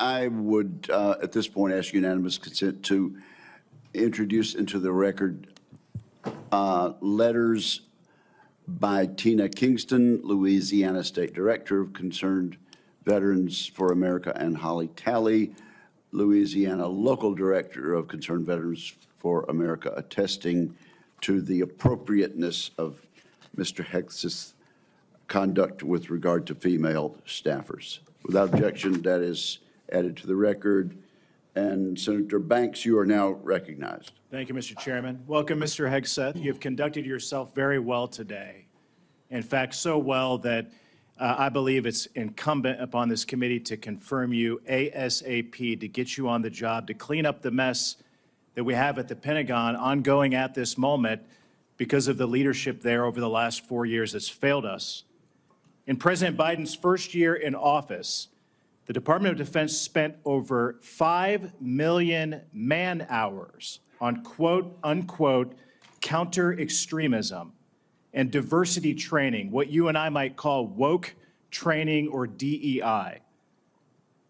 I would, at this point, ask unanimous consent to introduce into the record letters by Tina Kingston, Louisiana State Director of Concerned Veterans for America, and Holly Talley, Louisiana Local Director of Concerned Veterans for America, attesting to the appropriateness of Mr. Hegseth's conduct with regard to female staffers. Without objection, that is added to the record. And Senator Banks, you are now recognized. Thank you, Mr. Chairman. Welcome, Mr. Hegseth. You have conducted yourself very well today. In fact, so well that I believe it's incumbent upon this committee to confirm you ASAP to get you on the job to clean up the mess that we have at the Pentagon ongoing at this moment because of the leadership there over the last 4 years that's failed us. In President Biden's first year in office, the Department of Defense spent over 5 million man-hours on quote-unquote counter-extremism and diversity training, what you and I might call woke training or DEI.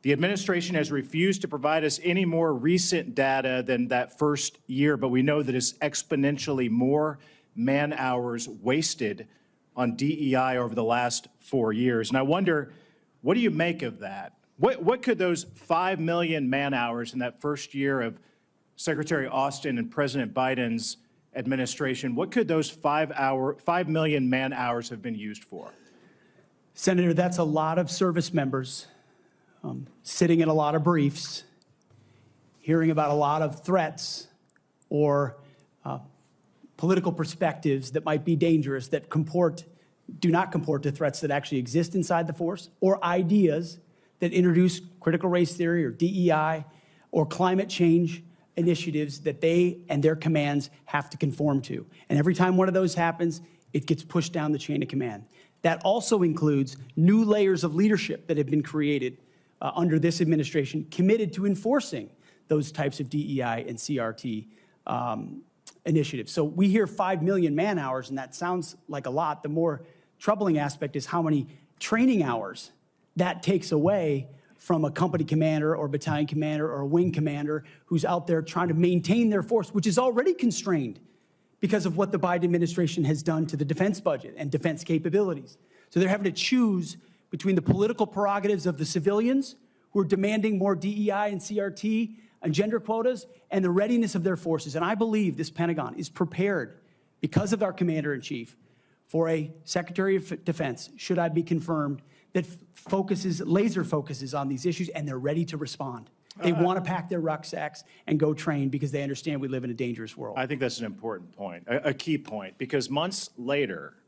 The administration has refused to provide us any more recent data than that first year, but we know that it's exponentially more man-hours wasted on DEI over the last 4 years. And I wonder, what do you make of that? What could those 5 million man-hours in that first year of Secretary Austin and President Biden's administration, what could those 5 million man-hours have been used for? Senator, that's a lot of service members sitting in a lot of briefs, hearing about a lot of threats or political perspectives that might be dangerous, that do not comport to threats that actually exist inside the force, or ideas that introduce critical race theory or DEI or climate change initiatives that they and their commands have to conform to. And every time one of those happens, it gets pushed down the chain of command. That also includes new layers of leadership that have been created under this administration, committed to enforcing those types of DEI and CRT initiatives. So we hear 5 million man-hours, and that sounds like a lot. The more troubling aspect is how many training hours that takes away from a company commander or battalion commander or a wing commander who's out there trying to maintain their force, which is already constrained because of what the Biden administration has done to the defense budget and defense capabilities. So they're having to choose between the political prerogatives of the civilians who are demanding more DEI and CRT and gender quotas and the readiness of their forces. And I believe this Pentagon is prepared, because of our commander-in-chief, for a Secretary of Defense, should I be confirmed, that laser focuses on these issues, and they're ready to respond. They want to pack their rucksacks and go train because they understand we live in a dangerous world. I think that's an important point, a key point, because months later,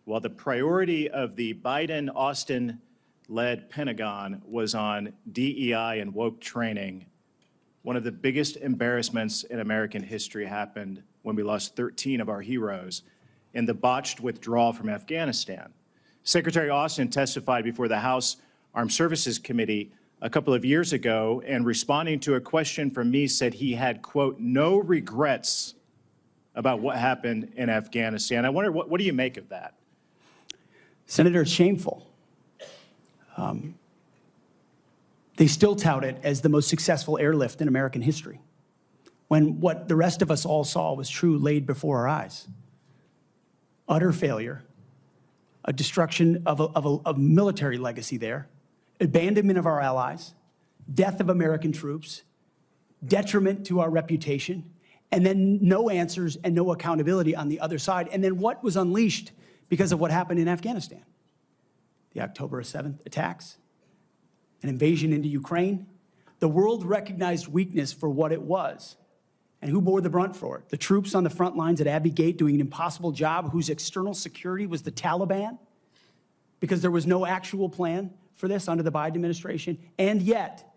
while the priority of the Biden-Austin-led Pentagon was on DEI and woke training, one of the biggest embarrassments in American history happened when we lost 13 of our heroes in the botched withdrawal from Afghanistan. Secretary Austin testified before the House Armed Services Committee a couple of years ago, and responding to a question from me said he had, quote, no regrets about what happened in Afghanistan. I wonder, what do you make of that? Senator, it's shameful. They still tout it as the most successful airlift in American history, when what the rest of us all saw was true laid before our eyes. Utter failure, a destruction of a military legacy there, abandonment of our allies, death of American troops, detriment to our reputation, and then no answers and no accountability on the other side. And then what was unleashed because of what happened in Afghanistan? The October 7th attacks, an invasion into Ukraine. The world recognized weakness for what it was. And who bore the brunt for it? The troops on the front lines at Abbey Gate doing an impossible job, whose external security was the Taliban, because there was no actual plan for this under the Biden administration. And yet,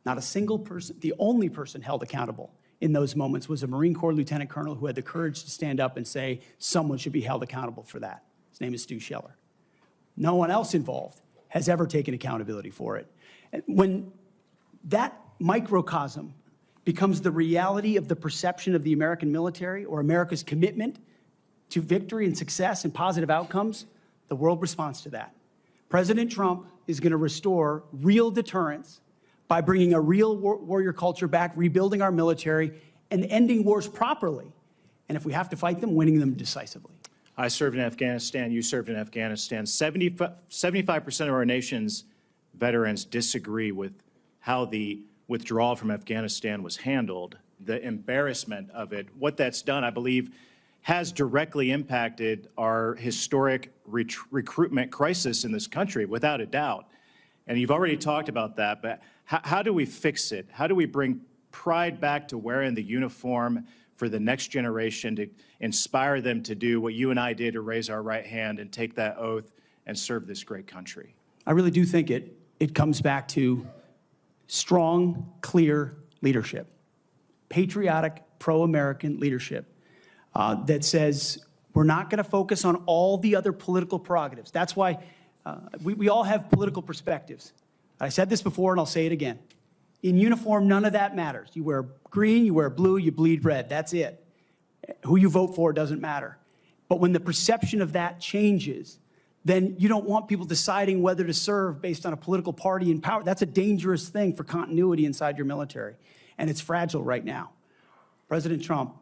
not a single person, the only person held accountable in those moments was a Marine Corps lieutenant colonel who had the courage to stand up and say someone should be held accountable for that. His name is Stu Scheller. No one else involved has ever taken accountability for it. And when that microcosm becomes the reality of the perception of the American military or America's commitment to victory and success and positive outcomes, the world responds to that. President Trump is going to restore real deterrence by bringing a real warrior culture back, rebuilding our military, and ending wars properly. And if we have to fight them, winning them decisively. I served in Afghanistan, you served in Afghanistan. 75% of our nation's veterans disagree with how the withdrawal from Afghanistan was handled, the embarrassment of it. What that's done, I believe, has directly impacted our historic recruitment crisis in this country, without a doubt. And you've already talked about that, but how do we fix it? How do we bring pride back to wearing the uniform for the next generation, to inspire them to do what you and I did, to raise our right hand and take that oath and serve this great country? I really do think it comes back to strong, clear leadership, patriotic, pro-American leadership that says we're not going to focus on all the other political prerogatives. That's why we all have political perspectives. I said this before and I'll say it again. In uniform, none of that matters. You wear green, you wear blue, you bleed red. That's it. Who you vote for doesn't matter. But when the perception of that changes, then you don't want people deciding whether to serve based on a political party in power. That's a dangerous thing for continuity inside your military. And it's fragile right now. President Trump,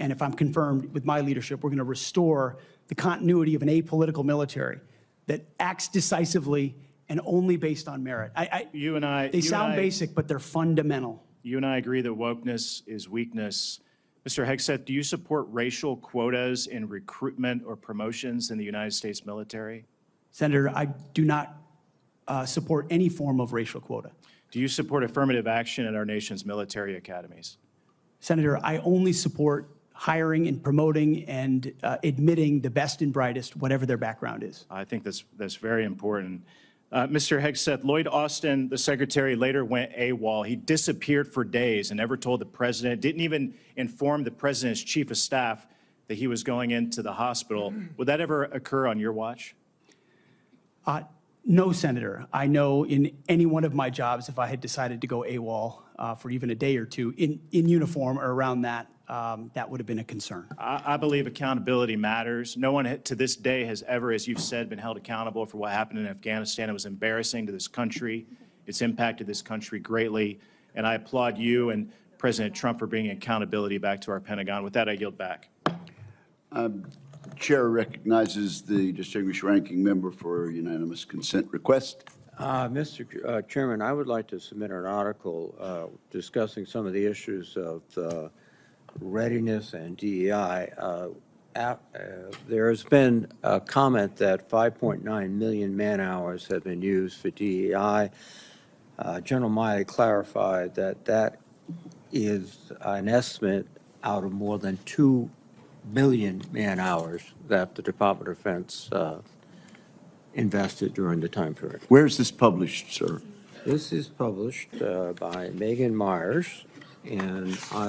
and if I'm confirmed with my leadership, we're going to restore the continuity of an apolitical military that acts decisively and only based on merit. They sound basic, but they're fundamental. You and I agree that wokeness is weakness. Mr. Hegseth, do you support racial quotas in recruitment or promotions in the United States military? Senator, I do not support any form of racial quota. Do you support affirmative action in our nation's military academies? Senator, I only support hiring and promoting and admitting the best and brightest, whatever their background is. I think that's very important. Mr. Hegseth, Lloyd Austin, the secretary, later went AWOL. He disappeared for days and never told the president, didn't even inform the president's chief of staff that he was going into the hospital. Would that ever occur on your watch? No, Senator. I know in any one of my jobs, if I had decided to go AWOL for even a day or two in uniform or around that, that would have been a concern. I believe accountability matters. No one to this day has ever, as you've said, been held accountable for what happened in Afghanistan. It was embarrassing to this country. It's impacted this country greatly. And I applaud you and President Trump for bringing accountability back to our Pentagon. With that, I yield back. Chair recognizes the distinguished ranking member for a unanimous consent request. Mr. Chairman, I would like to submit an article discussing some of the issues of readiness and DEI. There has been a comment that 5.9 million man-hours have been used for DEI. General Milley clarified that that is an estimate out of more than 2 billion man-hours that the Department of Defense invested during the time period. Where is this published, sir? This is published by Megan Myers, and I